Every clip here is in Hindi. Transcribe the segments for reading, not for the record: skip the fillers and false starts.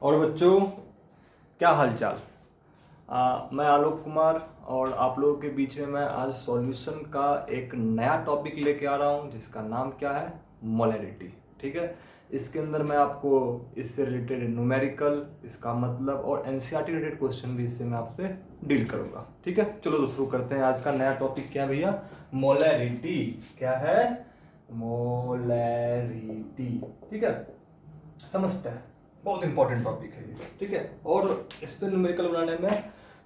और बच्चों, क्या हालचाल। मैं आलोक कुमार और आप लोगों के बीच में मैं आज सॉल्यूशन का एक नया टॉपिक लेके आ रहा हूँ जिसका नाम क्या है, मोलैरिटी। ठीक है, इसके अंदर मैं आपको इससे रिलेटेड न्यूमेरिकल, इसका मतलब और एनसीईआरटी रिलेटेड क्वेश्चन भी इससे मैं आपसे डील करूंगा। ठीक है, चलो तो शुरू करते हैं। आज का नया टॉपिक क्या है भैया, मोलैरिटी। क्या है, मोलैरिटी। ठीक है, समझते हैं, बहुत इंपॉर्टेंट टॉपिक है ये। ठीक है, और इस पर न्यूमेरिकल बनाने में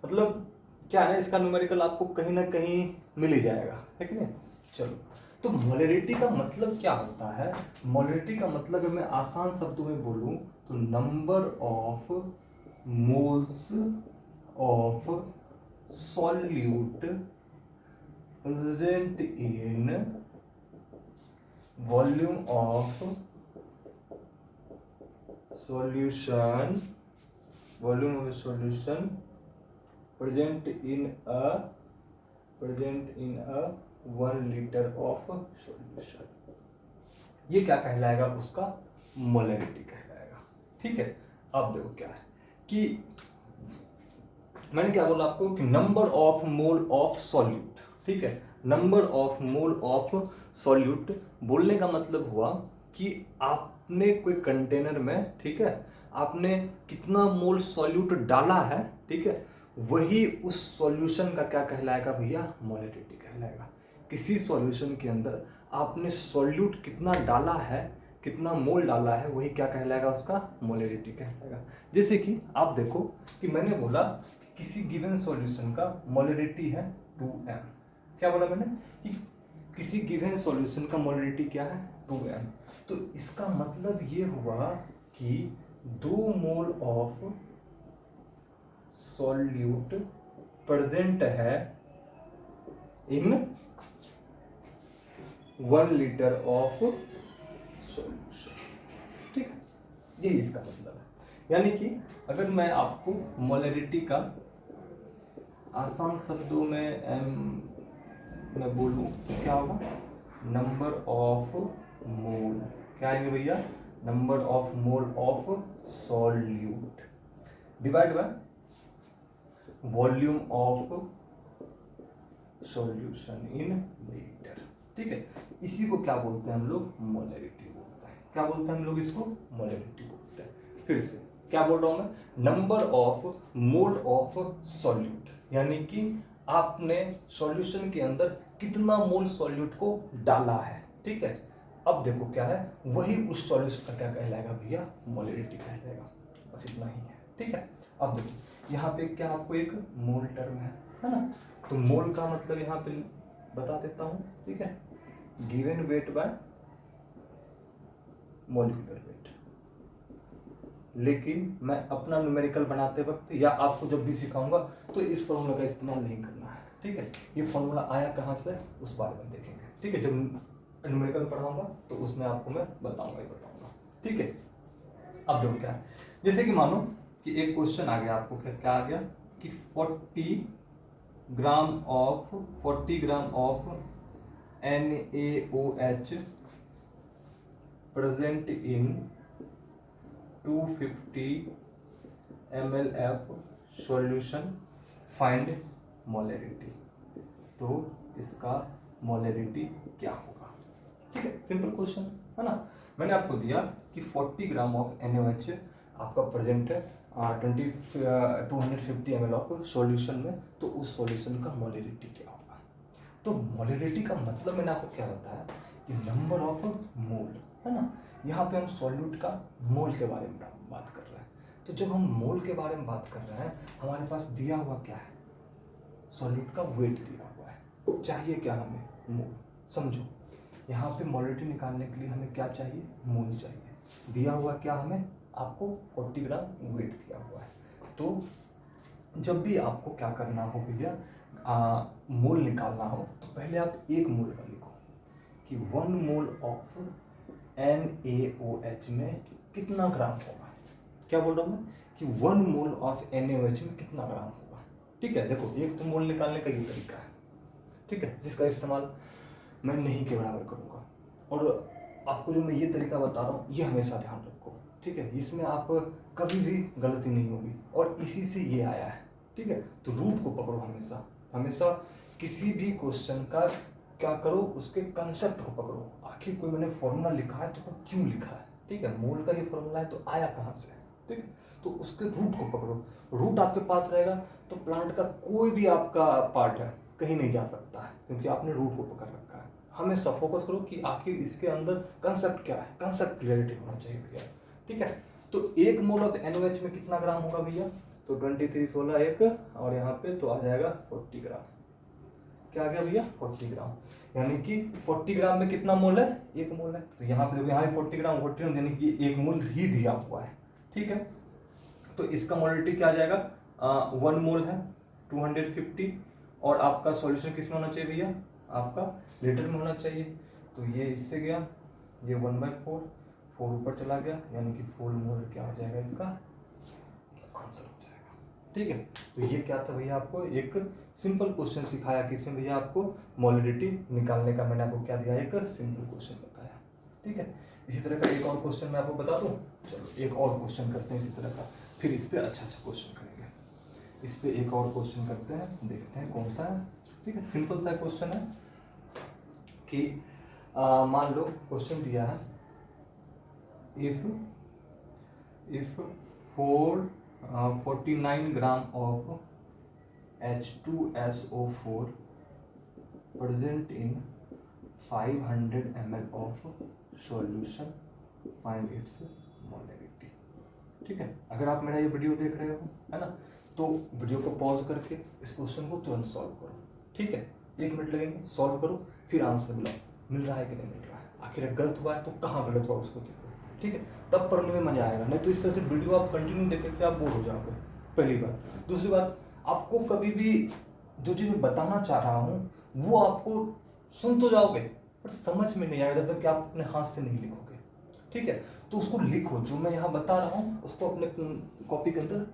मतलब क्या है ना, इसका न्यूमेरिकल आपको कहीं ना कहीं मिल ही जाएगा, है कि नहीं। चलो, तो मोलैरिटी का मतलब क्या होता है। मोलैरिटी का मतलब मैं आसान शब्दों में बोलूं तो number of moles of solute present in volume of solution, volume of a solution present in a 1 liter of solution, ये क्या कहलाएगा, उसका मोलैरिटी कहलाएगा। ठीक है, अब देखो क्या है कि मैंने क्या बोला आपको कि number of mole of solute. ठीक है, number of mole of solute बोलने का मतलब हुआ कि आपने कोई कंटेनर में, ठीक है, आपने कितना मोल सॉल्यूट डाला है, ठीक है, वही उस सॉल्यूशन का क्या कहलाएगा भैया, मोलैरिटी कहलाएगा। किसी सॉल्यूशन के अंदर आपने सॉल्यूट कितना डाला है, कितना मोल डाला है, वही क्या कहलाएगा, उसका मोलैरिटी कहलाएगा। जैसे कि आप देखो कि मैंने बोला किसी गिवन सॉल्यूशन का मोलैरिटी है 2m। क्या बोला मैंने कि किसी गिवन सॉल्यूशन का मोलैरिटी क्या है, 2m। तो इसका मतलब ये हुआ कि 2 मोल ऑफ सॉल्यूट प्रेजेंट है इन 1 लीटर ऑफ सॉल्यूशन। ठीक है, यही इसका मतलब है। यानी कि अगर मैं आपको मोलैरिटी का आसान शब्दों में मैं बोलूँ तो क्या होगा, नंबर ऑफ मोल, क्या आएंगे भैया, number of mole of solute divide by volume of solution in litre. ठीक है, इसी को क्या बोलते हैं हम लोग, मोलैरिटी बोलते हैं। क्या बोलते हैं हम लोग इसको, मोलैरिटी बोलते हैं। फिर से क्या बोल रहा हूं मैं, number of mole of solute, यानी कि आपने सॉल्यूशन के अंदर कितना मोल सॉल्यूट को डाला है। ठीक है, अब देखो क्या है, वही उस सॉल्यूशन का क्या कहलाएगा भैया, मोलैरिटी कहलाएगा। बस इतना ही है। ठीक है, अब देखो यहाँ पे क्या आपको एक मोल टर्म है ना, तो मोल का मतलब यहाँ पे बता देता हूँ। ठीक है, given weight by molecular wait. लेकिन मैं अपना न्यूमेरिकल बनाते वक्त या आपको जब भी सिखाऊंगा तो इस फॉर्मूला का इस्तेमाल नहीं करना है। ठीक है, ये फॉर्मूला आया कहाँ से, उस बारे में देखेंगे। ठीक है, जब न्यूमेरिकल पढ़ाऊंगा तो उसमें आपको मैं बताऊंगा ही बताऊंगा। ठीक है, अब देखो क्या है, जैसे कि मानो कि एक क्वेश्चन आ गया आपको, क्या आ गया कि 40 gram of NaOH present in 250 ml of solution, find molarity. तो इसका मोलैरिटी क्या होगा। ठीक है, सिंपल क्वेश्चन है ना। मैंने आपको दिया कि 40 ग्राम ऑफ NaOH आपका प्रेजेंट है 250 ml ऑफ सॉल्यूशन में, तो उस सॉल्यूशन का मोलैरिटी क्या होगा। तो मोलैरिटी का मतलब मैंने आपको क्या बताया कि नंबर ऑफ मोल, है ना। यहाँ पे हम सॉल्यूट का मोल के बारे में बात कर रहे हैं। तो जब हम मोल के बारे में बात कर रहे हैं, हमारे पास दिया हुआ क्या है, सॉल्यूट का वेट दिया हुआ है, चाहिए क्या हमें, मोल। समझो, यहाँ पे मोलैरिटी निकालने के लिए हमें क्या चाहिए, मोल चाहिए। दिया हुआ क्या हमें, आपको 40 ग्राम वेट दिया हुआ है। तो जब भी आपको क्या करना हो भैया, मोल निकालना हो, तो पहले आप एक मोल का लिखो कि 1 मोल ऑफ NaOH में कितना ग्राम होगा। क्या बोल रहा हूँ मैं कि 1 मोल ऑफ NaOH में कितना ग्राम होगा। ठीक है, देखो एक तो मोल निकालने का ये तरीका है, ठीक है, जिसका इस्तेमाल मैं नहीं के बराबर करूँगा। और आपको जो मैं ये तरीका बता रहा हूँ, ये हमेशा ध्यान रखो। ठीक है, इसमें आप कभी भी गलती नहीं होगी और इसी से ये आया है। ठीक है, तो रूट को पकड़ो हमेशा, हमेशा किसी भी क्वेश्चन का क्या करो, उसके कंसेप्ट को पकड़ो। आखिर कोई मैंने फॉर्मूला लिखा है तो वो क्यों लिखा है, ठीक है, मोल का ये फॉर्मूला है तो आया कहाँ से, ठीक है, तो उसके रूट को पकड़ो। रूट आपके पास रहेगा तो प्लांट का कोई भी आपका पार्ट है कहीं नहीं जा सकता है, क्योंकि आपने रूट को पकड़ रखा है। हमेशा फोकस करो कि आखिर इसके अंदर कंसेप्ट क्या है, कंसेप्ट क्लियरिटी होना चाहिए भैया। ठीक है, तो 1 मोल ऑफ NaOH में कितना ग्राम होगा भैया, तो 23 16 1 और यहाँ पे तो आ जाएगा 40 ग्राम। क्या आ गया भैया, 40 ग्राम, यानी कि 40 ग्राम में कितना मोल है, 1 मोल है। तो यहाँ पे देखो, यहाँ 40 ग्राम यानी कि 1 मोल ही दिया हुआ है। ठीक है, तो इसका मोलिटी क्या आ जाएगा, 1 मोल है 250, और आपका सॉल्यूशन किस में होना चाहिए भैया, आपका लीटर में होना चाहिए। तो ये इससे गया, ये 1/4, 4 ऊपर चला गया, यानी कि 4 मोल क्या हो जाएगा, इसका आंसर हो जाएगा। ठीक है, तो ये क्या था भैया, आपको एक सिंपल क्वेश्चन सिखाया कि इसमें भैया आपको मोलिडिटी निकालने का मैंने आपको क्या दिया, एक सिंपल क्वेश्चन बताया। ठीक है, इसी तरह का एक और क्वेश्चन मैं आपको बता दूं। चलो एक और क्वेश्चन करते हैं इसी तरह का, फिर इस पर अच्छा क्वेश्चन करेंगे। इस पर एक और क्वेश्चन करते हैं, देखते हैं कौन सा है। ठीक है, सिंपल सा क्वेश्चन है कि मान लो क्वेश्चन दिया है, if 49 gram of H2SO4 present in 500 ml of solution, find its molarity। ठीक है, अगर आप मेरा ये वीडियो देख रहे हो, है ना, तो वीडियो को पॉज करके इस क्वेश्चन को तुरंत सॉल्व करो। ठीक है, 1 मिनट लगेंगे, सॉल्व करो, फिर आंसर मिल रहा है कि नहीं मिल रहा है, आखिर गलत हुआ है तो कहाँ गलत हुआ उसको देखो। ठीक है, तब पढ़ने में मजा आएगा, नहीं तो इस तरह से वीडियो आप कंटिन्यू देखते आप बोर हो जाओगे, पहली बात। दूसरी बात, आपको कभी भी जो चीज़ मैं बताना चाह रहा हूँ वो आपको सुन तो जाओगे पर समझ में नहीं आएगा जब तक कि आप अपने हाथ से नहीं लिखोगे। ठीक है, तो उसको लिखो, जो मैं यहाँ बता रहा हूँ उसको अपने कॉपी के अंदर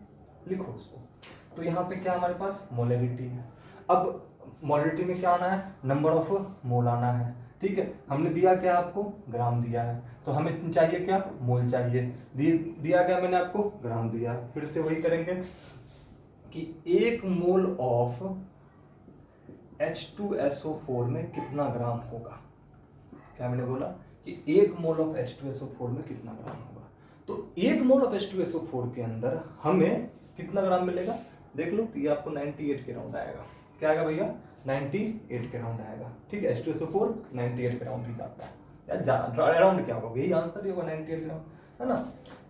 लिखो उसको। तो यहाँ पे क्या हमारे पास मोलैरिटी है। अब मोलैरिटी में क्या आना है, नंबर ऑफ मोल आना है। ठीक है, हमने दिया क्या आपको, ग्राम दिया है, तो हमें चाहिए क्या, मोल चाहिए। दिया क्या मैंने आपको, ग्राम दिया। फिर से वही करेंगे कि 1 मोल ऑफ H2SO4 में कितना ग्राम होगा। क्या मैंने बोला कि 1 मोल ऑफ H2SO4 में कितना ग्राम होगा। तो 1 मोल ऑफ H2SO4 के अंदर हमें कितना ग्राम मिलेगा, देख लो, तो ये आपको 98 के राउंड आएगा। क्या आएगा भैया, 98 के राउंड आएगा। ठीक है, H2SO4 98 के राउंड ही जाता है, अराउंड क्या होगा, यही आंसर ही होगा 98 ग्राम, है ना।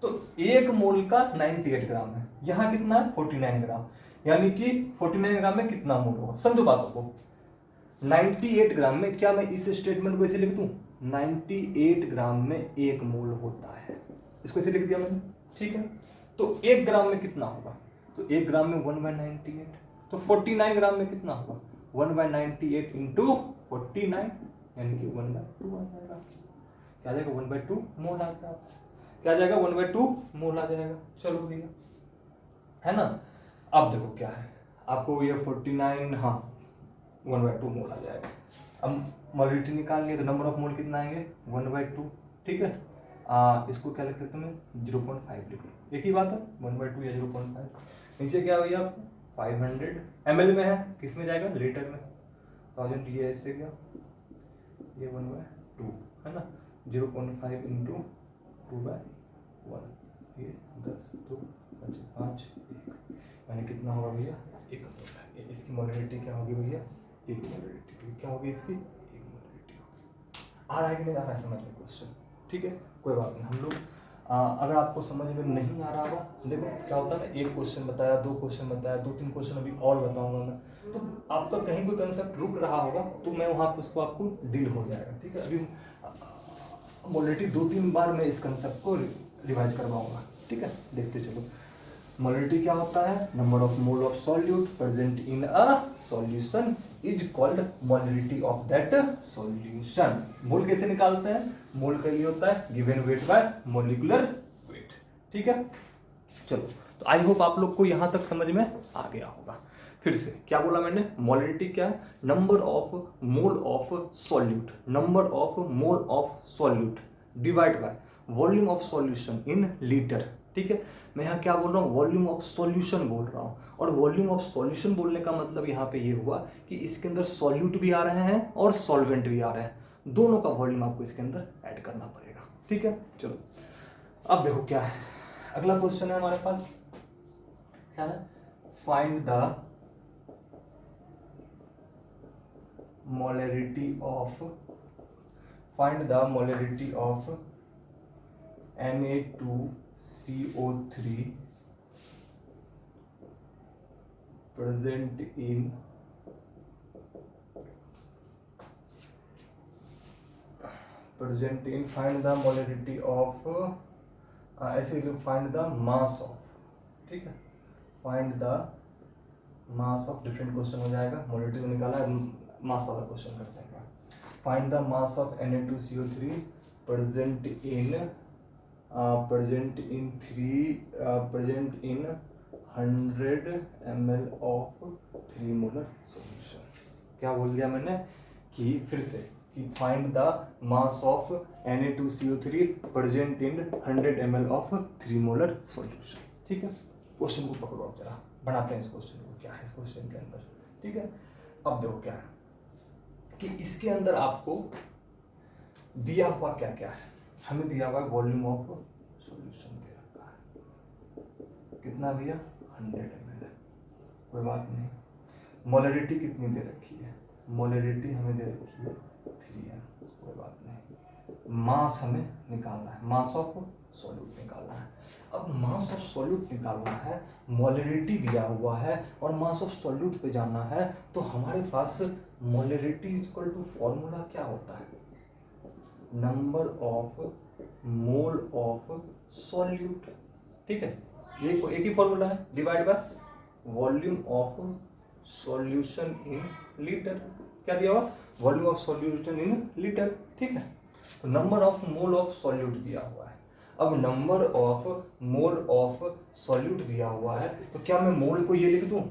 तो 1 मोल का 98 ग्राम है, यहाँ कितना है 49 ग्राम, यानी कि 49 ग्राम में कितना मोल होगा। समझो बातों को, 98 ग्राम में, क्या मैं इस स्टेटमेंट को ऐसे लिख दूं, 98 ग्राम में 1 मोल होता है, इसको ऐसे लिख दिया मैंने। ठीक है, तो 1 ग्राम में कितना होगा, तो 1 ग्राम में 1/98, तो 49 ग्राम में कितना होगा, 1/98 इंटू 49, यानी कि 1/2 आ जाएगा। क्या आ जाएगा, 1/2 मोल आ जाएगा। क्या आ जाएगा, 1/2 मोल आ जाएगा। चलो भैया, है ना। अब देखो क्या है, आपको ये 49, हाँ 1/2 मोल आ जाएगा। अब मोलिटी निकाल लिए तो नंबर ऑफ मोल कितना आएंगे, 1/2। ठीक है, इसको क्या लिख सकते हैं, 0.5 लिख लो, एक ही बात है, 1/2 या 0.5। नीचे क्या भैया, 500 ml में है, किस में जाएगा, लीटर में, 1000, ये ऐसे गया, ये 1/2 है ना, 0.5 इंटू 2/1, ये 10 2 5 1, यानी कितना होगा भैया, 1 मोल। इसकी मोलैरिटी क्या होगी भैया, 1 मोलैरिटी। क्या होगी इसकी, 1 मोलैरिटी होगी। आ रहा है कि नहीं आ रहा है समझ में क्वेश्चन। ठीक है, कोई बात नहीं, हम लोग अगर आपको समझ में नहीं आ रहा होगा, देखो क्या होता है ना, 1 क्वेश्चन बताया, 2 क्वेश्चन बताया, 2-3 क्वेश्चन अभी और बताऊंगा मैं, तो आपका कहीं कोई कंसेप्ट रुक रहा होगा तो मैं वहाँ पर उसको आपको डील हो जाएगा। ठीक है, अभी मोलैरिटी 2-3 बार मैं इस कंसेप्ट को रिवाइज करवाऊंगा। ठीक है, देखते चलो। मोलैरिटी क्या होता है, number of mole of solute present in a solution is called molarity of that solution. Mole कैसे निकालते हैं, मोल का ये होता है given weight by molecular weight. ठीक है, चलो, तो आई होप आप लोग को यहां तक समझ में आ गया होगा। फिर से क्या बोला मैंने, मोलैरिटी क्या है, number of mole of solute, number of mole of solute divide by volume of solution in litre, ठीक है। मैं यहाँ क्या बोल रहा हूँ, वॉल्यूम ऑफ सॉल्यूशन बोल रहा हूँ। और वॉल्यूम ऑफ सॉल्यूशन बोलने का मतलब यहाँ पे ये हुआ कि इसके अंदर सॉल्यूट भी आ रहे हैं और सॉल्वेंट भी आ रहे हैं, दोनों का वॉल्यूम आपको इसके अंदर ऐड करना पड़ेगा, ठीक है। चलो अब देखो क्या है, अगला क्वेश्चन है हमारे पास, क्या है, find the molarity of Na2CO3 present in find the molarity of ऐसे find the mass of, ठीक है, find the mass of, different question हो जाएगा, मोलरिटी तो निकाला है, मास वाला क्वेश्चन करते हैं। Find the mass of Na2CO3 present in 100 ml of 3 molar solution. क्या बोल दिया मैंने कि फिर से कि find the mass of Na2CO3 present in 100 ml of 3 molar solution, ठीक है। क्वेश्चन को पकड़ो, अब जरा बनाते हैं इस क्वेश्चन को, क्या है इस क्वेश्चन के अंदर, ठीक है। अब देखो क्या है कि इसके अंदर आपको दिया हुआ क्या क्या है, हमें दिया हुआ वॉल्यूम ऑफ सॉल्यूशन दे रखा है, कितना भैया 100 ml है, कोई बात नहीं। मोलरिटी कितनी दे रखी है, मोलरिटी हमें दे रखी है 3 है, कोई बात नहीं। मास हमें निकालना है, मास ऑफ सॉल्यूट निकालना है। अब मास ऑफ सॉल्यूट निकालना है, मोलरिटी दिया हुआ है और मास ऑफ सॉल्यूट पे जाना है, तो हमारे पास मोलरिटी इक्वल टू फॉर्मूला क्या होता है, number of mole of solute, ठीक है। ये एक ही फॉर्मूला है, divide by volume of solution in litre. क्या दिया हुआ, volume of solution in litre, ठीक है। तो number of mole of solute दिया हुआ है। अब number of mole of solute दिया हुआ है, तो क्या मैं मोल को ये लिख दूं,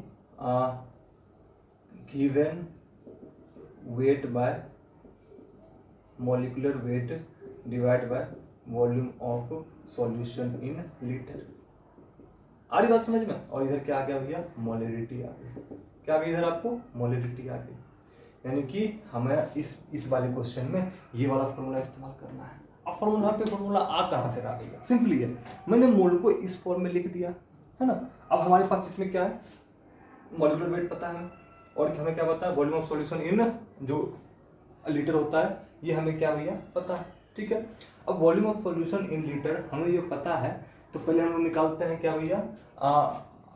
given weight by molecular weight divide by volume of solution in litre. आ रही बात समझ में। और इधर क्या आ गया भैया, मोलरिटी आ गई। क्या आ गई इधर आपको, मोलरिटी आ गई। यानी कि हमें इस वाले क्वेश्चन में ये वाला फॉर्मूला इस्तेमाल करना है। अब फॉर्मूला आ कहाँ से आ गया, सिंपली है, मैंने मोल को इस फॉर्म में लिख दिया है ना। अब हमारे पास इसमें क्या है, मॉलिक्यूलर वेट पता है और हमें क्या पता है, वॉल्यूम ऑफ सॉल्यूशन इन जो लीटर होता है, ये हमें क्या भैया पता है, ठीक है। अब volume of solution in litre हमें ये पता है, तो पहले हम लोग निकालते हैं क्या भैया,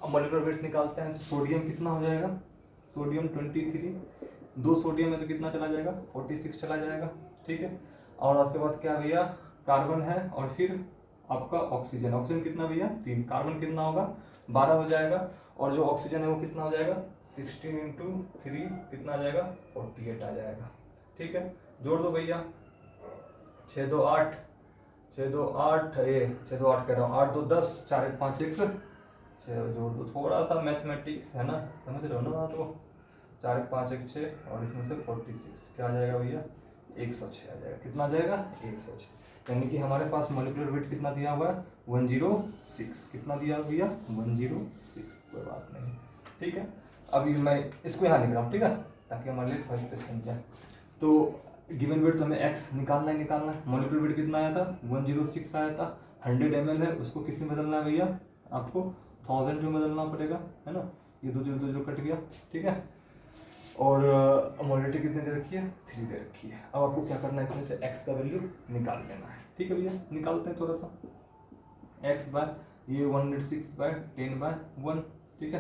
मॉलिक्यूलर वेट निकालते हैं। सोडियम कितना हो जाएगा, सोडियम 23, 2 सोडियम में तो कितना चला जाएगा, 46 चला जाएगा, ठीक है। और आपके बाद क्या भैया, कार्बन है और फिर आपका ऑक्सीजन, ऑक्सीजन कितना भैया 3, कार्बन कितना होगा 12 हो जाएगा, और जो ऑक्सीजन है वो कितना हो जाएगा 16 × 3 कितना आ जाएगा 48 आ जाएगा, ठीक है। जोड़ दो भैया, 6 2 8 6 2 8 कह रहा हूँ, 8 2 10 4 1 5 1 6, जोड़ दो, थोड़ा सा मैथमेटिक्स है ना, समझ रहे हो ना बात को। 4 1 5 1 6 और इसमें से 46 क्या आ जाएगा भैया 106 आ जाएगा, कितना आ जाएगा 106। यानी कि हमारे पास मॉलिक्यूलर वेट कितना दिया हुआ है 106, कितना दिया हुआ भैया 106, कोई बात नहीं, ठीक है। अभी मैं इसको यहाँ लिख रहा हूँ, ठीक है, ताकि हमारे लिए थोड़ा स्पेस बन जाए। तो गिवन वेट तो हमें एक्स निकालना है। मॉलिक्यूलर वेट कितना आया था 106 आया था, 100 ml है, उसको किस में बदलना है भैया, आपको 1000 में बदलना पड़ेगा, है ना। ये दो कट गया, ठीक है। और मोलरिटी कितनी दे रखी है 3 दे रखी है। अब आपको क्या करना है, इसमें से x का वैल्यू निकाल लेना है, ठीक है भैया। निकालते हैं थोड़ा सा, x बाय ये 106/10/1, ठीक है।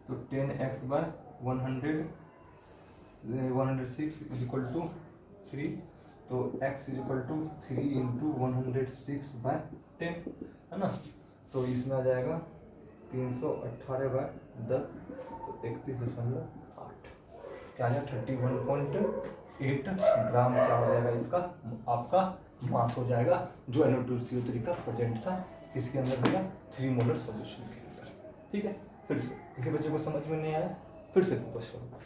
तो 10x/100 106 = 3, तो x = 3 × 106/10, है ना। तो इसमें आ जाएगा 318/10, तो 31.8, क्या है 31.8 ग्राम क्या हो जाएगा इसका, आपका मास हो जाएगा, जो Na2CO3 का प्रेजेंट था इसके अंदर भैया 3 मोलर सॉल्यूशन के अंदर, ठीक है। फिर से किसी बच्चे को समझ में नहीं आया, फिर से फोकस करो।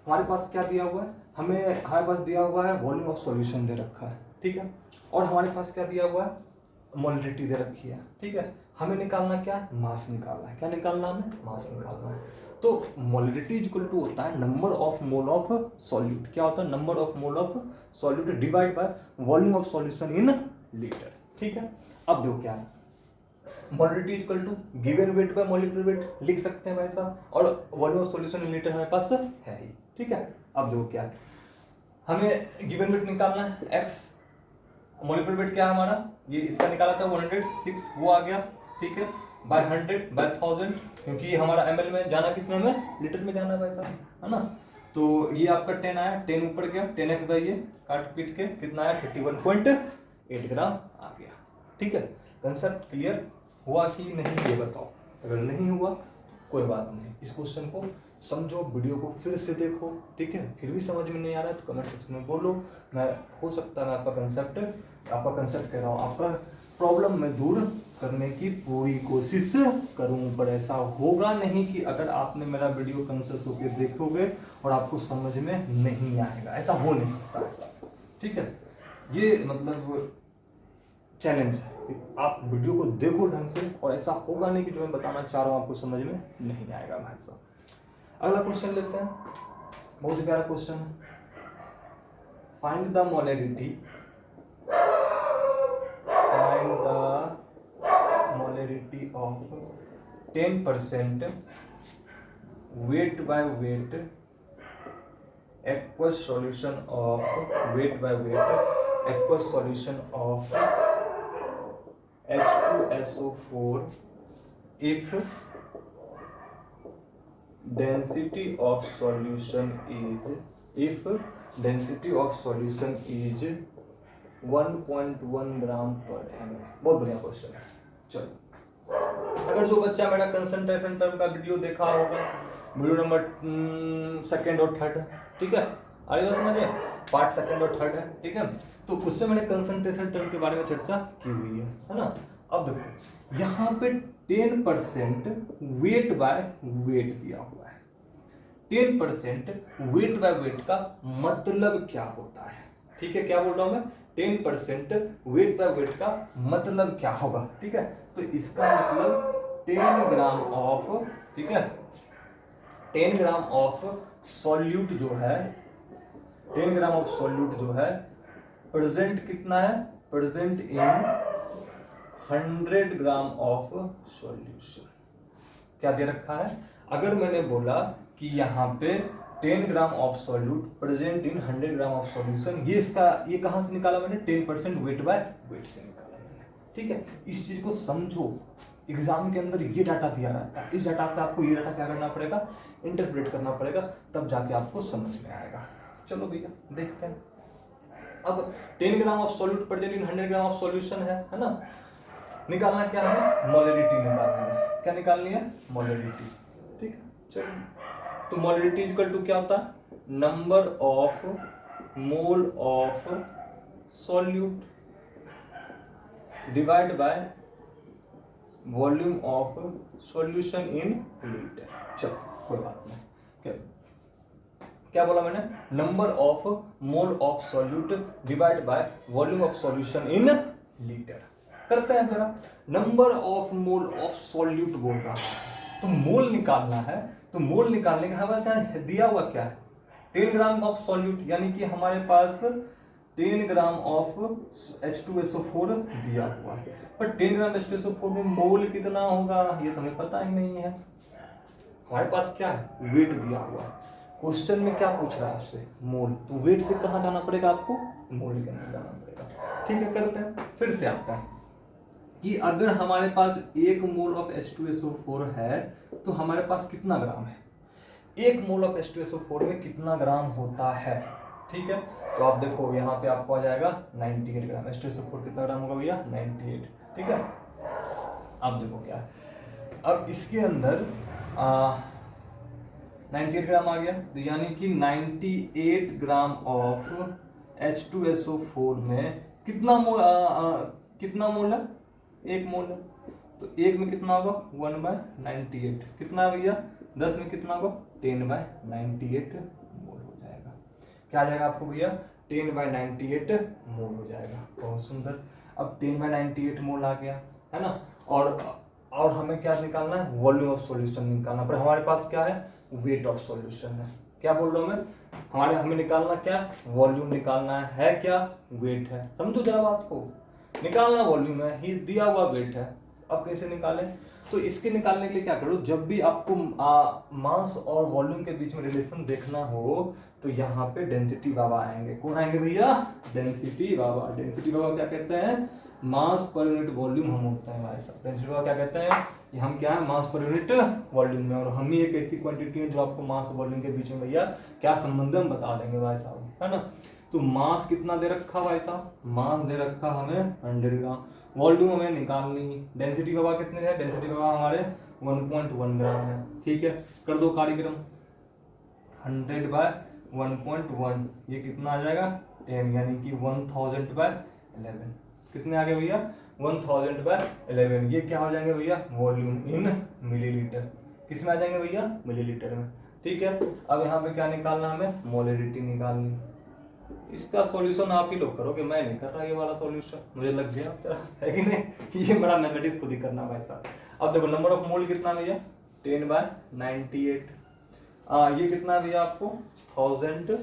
हमारे पास क्या दिया हुआ है, हमारे पास दिया हुआ है वॉल्यूम ऑफ सॉल्यूशन दे रखा है, ठीक है। और हमारे पास क्या दिया हुआ है, मोलिडिटी दे रखी है, ठीक है। हमें निकालना क्या है, मास निकालना है। क्या निकालना है हमें, मास निकालना है। तो मोलिडिटी इक्वल टू होता है number of mole of solute. क्या होता है, number of mole of solute divide by volume of solution in litre, ठीक है। अब देखो क्या है, molarity equal to given weight by molecular weight लिख सकते हैं वैसा, और volume of solution in litre हमारे पास है ही, ठीक है। अब देखो क्या है, हमें गिवन वेट निकालना है एक्स, मॉलिक्यूलर वेट क्या है हमारा, ये इसका निकाला था 106, वो आ गया, ठीक है, बाय 100 बाय 1000, क्योंकि हमारा ml में जाना किस में, हमें लीटर में जाना है वैसा, है ना। तो ये आपका 10 आया, 10 ऊपर गया, 10x बाई ये काट पीट के कितना आया, 31.8 ग्राम आ गया, ठीक है। कंसेप्ट क्लियर हुआ कि नहीं, ये बताओ। अगर नहीं हुआ कोई बात नहीं, इस क्वेश्चन को समझो, वीडियो को फिर से देखो, ठीक है। फिर भी समझ में नहीं आ रहा है तो कमेंट सेक्शन में बोलो, मैं हो सकता है मैं आपका कंसेप्ट कह रहा हूँ, आपका प्रॉब्लम में दूर करने की पूरी कोशिश करूँ, पर ऐसा होगा नहीं कि अगर आपने मेरा वीडियो कंसेप्ट होकर देखोगे और आपको समझ में नहीं आएगा, ऐसा हो नहीं सकता, ठीक है। ये मतलब चैलेंज है, आप वीडियो को देखो ढंग से, और ऐसा होगा नहीं कि जो मैं बताना चाह रहा हूँ आपको समझ में नहीं आएगा भाई साहब। अगला क्वेश्चन लेते हैं, बहुत ही प्यारा क्वेश्चन है। Find the molarity of 10% weight by weight aqueous solution of weight by weight aqueous solution of H2SO4 if density of solution is 1.1 ग्राम पर ml। बहुत बढ़िया क्वेश्चन है। चलो, अगर जो बच्चा मेरा कंसंट्रेशन टर्म का वीडियो देखा होगा, वीडियो नंबर 2nd और 3rd, ठीक है, आगे समझिए, पार्ट 2nd और 3rd है, ठीक है। तो उससे मैंने कंसंट्रेशन टर्म के बारे में चर्चा की हुई है ना। अब देखो यहाँ पे 10% वेट बाय वेट दिया हुआ है। 10% वेट बाय वेट का मतलब क्या होता है, ठीक है। क्या बोल रहा हूं मैं, 10% वेट बाय वेट का मतलब क्या होगा, ठीक है। तो इसका मतलब 10 ग्राम ऑफ, ठीक है, 10 ग्राम ऑफ सॉल्यूट जो है, 10 ग्राम ऑफ सॉल्यूट जो है प्रेजेंट कितना है, present in 100 gram of solution. क्या दे रखा है, अगर मैंने बोला कि यहाँ पे 10 gram of solute present in 100 gram of solution, ये कहाँ से निकाला मैंने, 10% वेट बाय वेट से निकाला मैंने, ठीक है। इस चीज को समझो, एग्जाम के अंदर ये डाटा दिया रहता है, इस डाटा से आपको ये डाटा क्या करना पड़ेगा, इंटरप्रेट करना पड़ेगा, तब जाके आपको समझ में आएगा। चलो भैया देखते हैं। अब 10 gram of solute present in 100 gram of solution है ना। निकालना क्या है, मोलरिटी निकालनी है। क्या निकालनी है, मोलरिटी, ठीक है। चलो, तो मोलरिटी इक्वल टू क्या होता है, number of mole of solute divide by volume of solution in litre. चलो कोई बात नहीं, क्या बोला मैंने, number of mole of solute divide by volume of solution in litre. करते हैं जरा, number of mole of solute बोल रहा है, तो मोल निकालना है, तो मोल निकालने का हमारे दिया हुआ क्या है, 10 ग्राम ऑफ सॉल्यूट, यानी कि हमारे पास 10 ग्राम ऑफ H2SO4 दिया हुआ है, पर 10 ग्राम H2SO4 में मोल कितना होगा ये तो हमें पता ही नहीं है। हमारे पास क्या है, वेट दिया हुआ है। क्वेश्चन में क्या पूछ रहा है आपसे, मोल, तो वेट से कहाँ जाना पड़ेगा आपको, मोल के अंदर जाना पड़ेगा, ठीक है। करते हैं, फिर से आता है कि अगर हमारे पास 1 मोल ऑफ H2SO4 है तो हमारे पास कितना ग्राम है, 1 मोल ऑफ H2SO4 में कितना ग्राम होता है, ठीक है। तो आप देखो यहाँ पे आपको आ जाएगा 98 ग्राम, H2SO4 कितना ग्राम होगा भैया, 98, ठीक है। अब देखो क्या है, अब इसके अंदर 98 ग्राम आ गया, तो यानी कि 98 ग्राम ऑफ H2SO4 में कितना मोल है, 1 मोल है, तो 1 में कितना होगा 1/98, कितना है भैया 10 में कितना होगा 10/98 मोल हो जाएगा। क्या आ जाएगा आपको भैया 10/98 मोल हो जाएगा। बहुत सुंदर। अब 10/98 मोल आ गया, है ना। और हमें क्या निकालना है, वॉल्यूम ऑफ सॉल्यूशन निकालना, पर हमारे पास क्या है, वेट ऑफ सॉल्यूशन है। क्या बोल रहा हूँ मैं, हमें निकालना क्या, वॉल्यूम निकालना है क्या, वेट है। समझो जरा बात को, निकालना वॉल्यूम है, ही दिया हुआ वेट है। अब कैसे निकालें, तो इसके निकालने के लिए क्या करो, जब भी आपको मास और वॉल्यूम के बीच में रिलेशन देखना हो तो यहाँ पे डेंसिटी बाबा आएंगे। कौन आएंगे भैया, डेंसिटी बाबा। डेंसिटी बाबा क्या कहते हैं, मास पर यूनिट वॉल्यूम हम होते हैं भाई साहब। डेंसिटी बाबा क्या कहते हैं, ये हम क्या है, मास पर यूनिट वॉल्यूम में, और हम ही एक ऐसी क्वांटिटी है जो आपको मास और वॉल्यूम के बीच में भैया क्या संबंध है हम बता देंगे भाई साहब, है ना। तो मास कितना दे रखा भाई साहब, मास दे रखा हमें 100 ग्राम, वॉल्यूम हमें निकालनी, डेंसिटी बाबा कितने है, डेंसिटी बाबा हमारे 1.1 ग्राम है। ठीक है, कर दो कार्यक्रम, 100/1.1, ये कितना आ जाएगा 10, यानी कि 1000/11। कितने आ गए भैया, 1000/11। ये क्या हो जाएंगे भैया, वॉल्यूम इन मिलीलीटर। किस में आ जाएंगे भैया, मिलीलीटर में। ठीक है, अब यहाँ पे क्या निकालना हमें, मोलरिटी निकालनी। इसका सॉल्यूशन आप ही लोग करोगे, मैं नहीं कर रहा ये वाला सॉल्यूशन, मुझे लग गया तेरा, है कि नहीं। ये बड़ा मैथमेटिक्स खुद ही करना भाई साहब। अब देखो नंबर ऑफ मोल कितना भैया, 10/98। ये कितना भैया आपको 1000/11।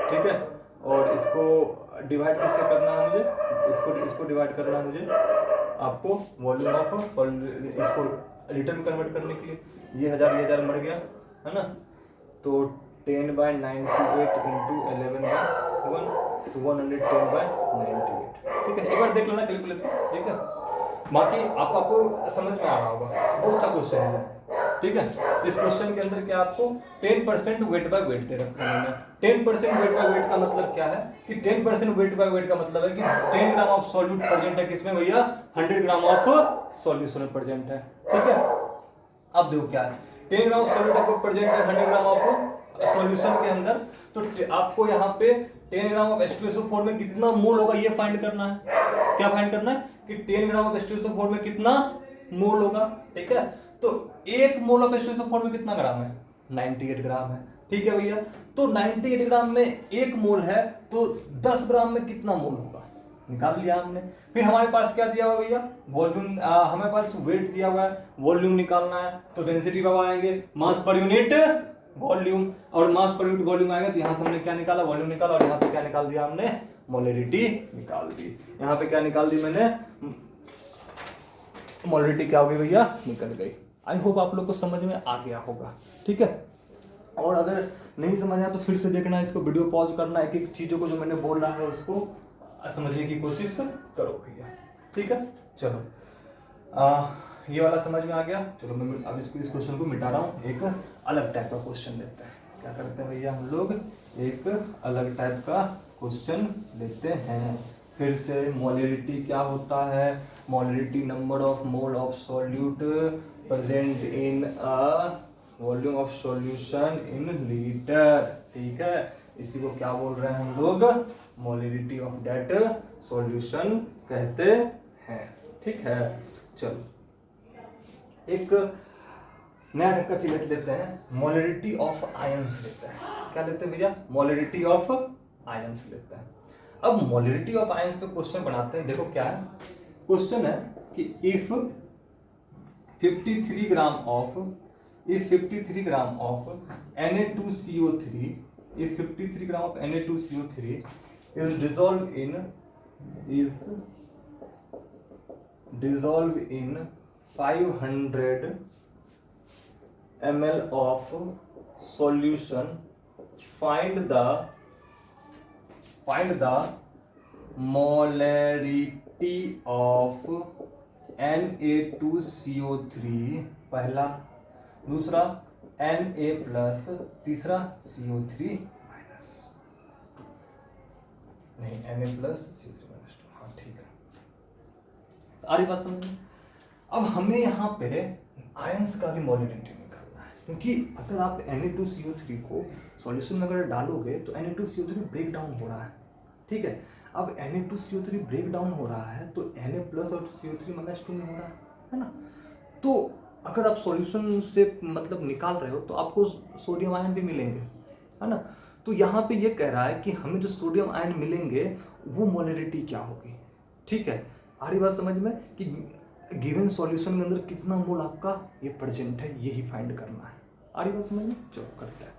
ठीक है, और इसको डिवाइड किससे करना है मुझे, इसको डिवाइड करना है मुझे आपको वॉल्यूम ऑफ इसको लीटर में कन्वर्ट करने के लिए। ये 1000 मर गया, है ना। तो 10/98 इंटू 11/1 तो 110/98। ठीक है, एक बार देख लेना कैलकुलेशन। ठीक है, बाकी आपको समझ में आ रहा होगा, बहुत अच्छा क्वेश्चन है। ठीक है, इस क्वेश्चन के अंदर क्या आपको 10% वेट बाय वेट दे रखा है। 10% वेट बाय वेट का मतलब क्या है कि 10% वेट बाय वेट का मतलब है कि 10 ग्राम ऑफ सॉल्यूट प्रेजेंट है किसमें भैया, 100 ग्राम ऑफ सॉल्यूशन प्रेजेंट है। ठीक है, अब देखो क्या है, 10 ग्राम ऑफ सॉल्यूट आपको प्रेजेंट है 100 ग्राम ऑफ सॉल्यूशन के अंदर, तो आपको यहाँ पे 10 ग्राम ऑफ H2SO4 में कितना मोल होगा ये फाइंड करना है। क्या फाइंड करना है कि 10 ग्राम ऑफ H2SO4 में कितना मोल होगा। ठीक है, तो 1 मोल ऑफ H2SO4 में कितना ग्राम है, 98 ग्राम है। ठीक है भैया, तो 98 ग्राम में 1 मोल है, तो 10 ग्राम में कितना मोल होगा, निकाल लिया हमने। फिर हमारे पास क्या दिया हुआ भैया, वॉल्यूम, हमारे पास वेट दिया हुआ है, वॉल्यूम निकालना है, तो डेंसिटी बाबा आएंगे मास पर यूनिट वॉल्यूम, और मास पर यूनिट वॉल्यूम आएगा, तो यहाँ से हमने क्या निकाला, वॉल्यूम निकाला, और यहाँ पे क्या निकाल दिया हमने, मोलरिटी निकाल दी। यहाँ पे क्या निकाल दी मैंने, मोलरिटी क्या हो गई भैया, निकल गई। आई होप आप लोग को समझ में आ गया होगा। ठीक है, और अगर नहीं समझ आया तो फिर से देखना, इसको वीडियो पॉज करना, एक एक चीजों को जो मैंने बोल रहा है उसको समझने की कोशिश करो भैया। ठीक है, चलो ये वाला समझ में आ गया। चलो मैं अब इस क्वेश्चन को मिटा रहा हूँ, एक अलग टाइप का क्वेश्चन लेते हैं। क्या करते हैं भैया, हम लोग एक अलग टाइप का क्वेश्चन लेते हैं। फिर से मोलरिटी क्या होता है, molarity number of mole of solute present in a volume of solution in litre. ठीक है, इसी को क्या बोल रहे हैं हम लोग, मोलरिटी ऑफ दैट सॉल्यूशन कहते हैं। ठीक है, चलो एक नया ढंग का चीज लेते हैं, मोलरिटी ऑफ आयंस लेते हैं। क्या लेते हैं भैया, मोलरिटी ऑफ आयंस लेते हैं। अब मोलरिटी ऑफ आयंस पे क्वेश्चन बनाते हैं। देखो क्या है, क्वेश्चन है कि if 53 gram of Na2CO3 if 53 gram of Na2CO3 is dissolved in 500 ml of solution, find the molarity of Na2CO3 पहला, दूसरा Na प्लस, तीसरा CO3 माइनस, नहीं Na प्लस CO3 माइनस 2। हाँ ठीक है, आ रही बात समझ में। अब हमें यहाँ पे आयंस का भी मोलरिटी निकालना है, क्योंकि अगर आप Na2CO3 को सॉल्यूशन में अगर डालोगे तो Na2CO3 ब्रेक डाउन हो रहा है। ठीक है, अब Na2CO3 ब्रेक डाउन हो रहा है तो Na प्लस और CO3 माइनस 2 में हो रहा है ना। तो अगर आप सॉल्यूशन से मतलब निकाल रहे हो तो आपको सोडियम आयन भी मिलेंगे, है ना। तो यहाँ पे ये कह रहा है कि हमें जो सोडियम आयन मिलेंगे वो मोलरिटी क्या होगी, ठीक है। आ रही बात समझ में कि गिवन सॉल्यूशन के अंदर कितना मोल आपका ये प्रेजेंट है, यही फाइंड करना है। आ रही बात समझ में, चलो करते हैं।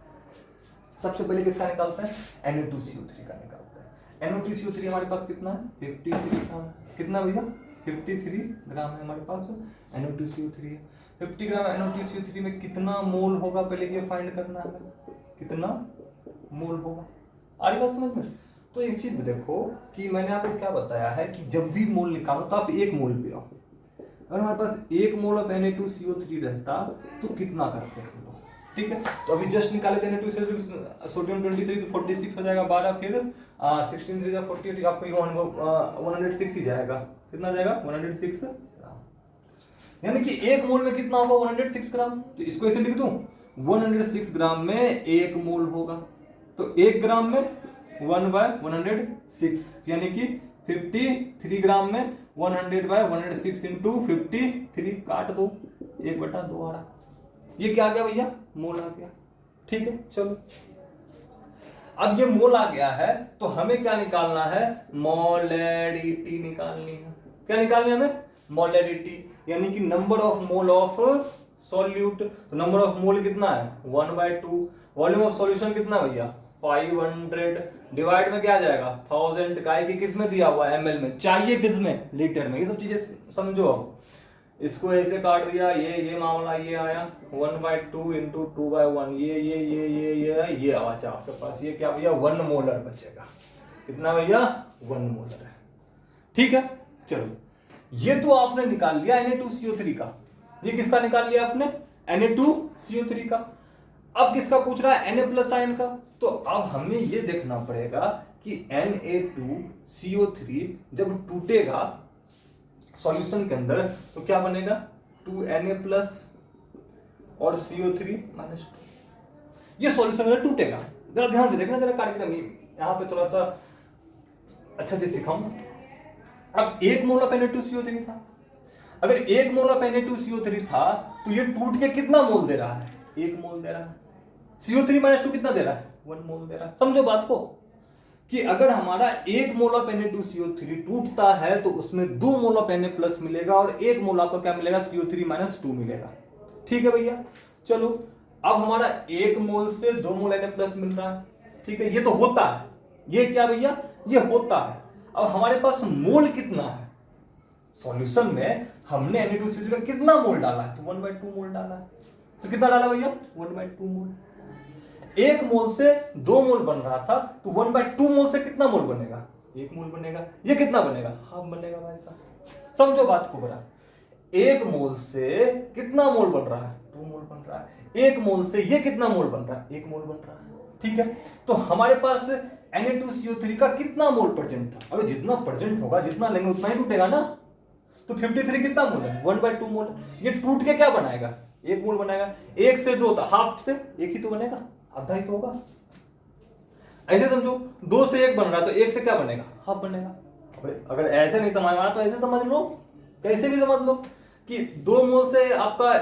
सबसे पहले किसका निकालते हैं, Na2CO3 का निकालते हैं। Na2CO3 हमारे पास कितना है, 53 ग्राम। कितना भैया, 53 ग्राम है हमारे पास Na2CO3 है। 50 ग्राम Na2CO3 में कितना मोल होगा, पहले ये फाइंड करना है, कितना मोल होगा। आ रही बात समझ में। तो एक चीज देखो कि मैंने आपको क्या बताया है कि जब भी मोल निकालो तो आप एक मोल पे आओ। अगर हमारे पास 1 मोल ऑफ Na2CO3 रहता तो कितना करते हैं हम लोग, ठीक है। तो अभी जस्ट निकाले थे Na2CO3, सोडियम 23 तो 46 हो जाएगा, 12 फिर 16 3 48, आपको 106 ही जाएगा। कितना जाएगा, 106 ग्राम। यानी कि 1 मोल में कितना होगा, 106 ग्राम। तो इसको ऐसे लिख दूं, 106 ग्राम में 1 मोल होगा, तो 1 ग्राम में 1/106, यानी कि 53 ग्राम में 100/106 इंटू 53 काट दो, 1/2 आ रहा। ये क्या आ गया भैया, मोल आ गया, ठीक है। चलो अब ये मोल आ गया है तो हमें क्या निकालना है, मोलैरिटी निकालनी है। क्या निकालनी है हमें, मोलैरिटी, यानी कि number of mole of solute. तो नंबर ऑफ मोल कितना है, 1/2। वॉल्यूम ऑफ सॉल्यूशन कितना भैया, 500, डिवाइड में क्या आ जाएगा, 1000। काय की किस में दिया हुआ है, ml में, चाहिए किस में, लीटर में। ये सब चीजें समझो। अब इसको ऐसे काट दिया, ये मामला ये आया 1/2 इंटू 2/1, ये बचा आपके पास, ये क्या भैया, 1 मोलर बचेगा। कितना भैया, 1 मोलर है, ठीक है। चलो ये तो आपने निकाल लिया Na2CO3 का। ये किसका निकाल लिया आपने, Na2CO3 का। अब किसका पूछ रहा है, Na+ आयन का। तो अब हमें ये देखना पड़ेगा कि Na2CO3 जब टूटेगा सॉल्यूशन के अंदर तो क्या बनेगा, 2Na+ और CO3-2। ये सॉल्यूशन में टूटेगा। जरा ध्यान से देखना, जरा कार्यक्रम यहां पे थोड़ा सा अच्छा से सिखाऊं। अब 1 मोल ऑफ Na2CO3 था। अगर 1 मोल ऑफ Na2CO3 था तो ये टूट के कितना मोल दे रहा है, 1 मोल दे रहा है। CO3-2 कितना दे रहा है, 1 मोल दे रहा है। समझो बात को कि अगर हमारा 1 मोल ऑफ Na2CO3 टूटता है तो उसमें 2 मोल ऑफ Na+ मिलेगा और 1 मोल आपको क्या मिलेगा, CO3-2 मिलेगा, ठीक है भैया। चलो अब हमारा 1 मोल से 2 मोल Na+ मिल रहा है, ठीक है। ये तो होता है, ये क्या भैया, ये होता है। अब हमारे पास मोल कितना है, सॉल्यूशन में हमने Na2CO3 का कितना मोल डाला है, तो 1/2 मोल डाला है। तो कितना डाला भैया, 1/2 मोल। 1 मोल से 2 मोल बन रहा था तो 1/2 मोल से कितना मोल बनेगा, 1 मोल बनेगा। ये कितना बनेगा, हाफ बनेगा भाई साहब। समझो बात को बड़ा, 1 मोल से कितना मोल बन रहा है, 2 मोल बन रहा है। 1 मोल से ये कितना मोल बन रहा है, 1 मोल बन रहा है, ठीक है। तो हमारे पास Na2CO3 का कितना मोल प्रेजेंट था। अबे जितना प्रेजेंट होगा, जितना लेंगे उतना ही टूटेगा ना। तो 53 कितना मोल है, 1/2 मोल। ये टूट के क्या बनाएगा, 1 मोल बनाएगा। 1 से 2 था, हाफ से 1 ही तो बनेगा, आधा ही तो होगा। ऐसे समझो, 2 से 1 बन रहा है तो 1 से क्या बनेगा, हाफ बनेगा। अगर ऐसे नहीं समझ में आया तो ऐसे समझ लो, कैसे भी समझ लो कि 2 मोल से आपका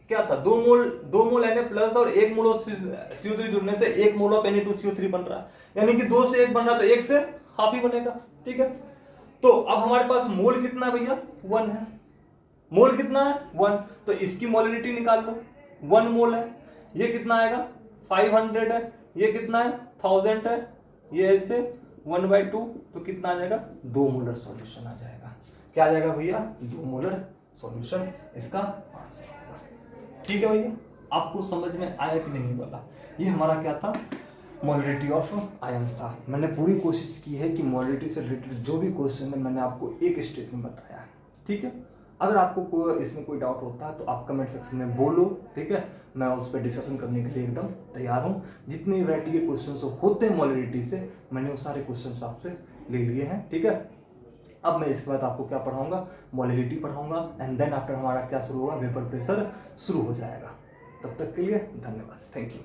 क्या था, 2 मोल Na+ और 1 मोल CO3 जुड़ने से 1 मोल ऑफ Na2CO3 बन रहा है। यानी कि 2 से 1 बन रहा है तो 1 से हाफ ही बनेगा, ठीक है। तो अब हमारे पास मोल कितना है भैया, 1 है। मोल कितना है, 1। तो इसकी मोलरिटी निकाल लो, 1 मोल है। ये कितना आएगा, 500 है। ये कितना है, 1000 है। ये ऐसे 1/2, तो कितना आ जाएगा, 2 मोलर सॉल्यूशन आ जाएगा। क्या आ जाएगा भैया, 2 मोलर सॉल्यूशन इसका आंसर होगा, ठीक है भैया। आपको समझ में आया कि नहीं वाला, ये हमारा क्या था, मोलरिटी ऑफ आयंस था। मैंने पूरी कोशिश की है कि मोलरिटी से रिलेटेड जो भी क्वेश्चन है मैंने आपको एक स्टेप में बताया है, ठीक है। अगर आपको इसमें कोई डाउट होता है तो आप कमेंट सेक्शन में बोलो, ठीक है। मैं उस पर डिस्कशन करने के लिए एकदम तैयार हूँ। जितनी वैरायटी के क्वेश्चन होते हैं मोलरिटी से, मैंने वो सारे क्वेश्चन आपसे ले लिए हैं, ठीक है। अब मैं इसके बाद आपको क्या पढ़ाऊंगा, मोलरिटी पढ़ाऊंगा, एंड देन आफ्टर हमारा क्या शुरू होगा, वेपर प्रेशर शुरू हो जाएगा। तब तक के लिए धन्यवाद, थैंक यू।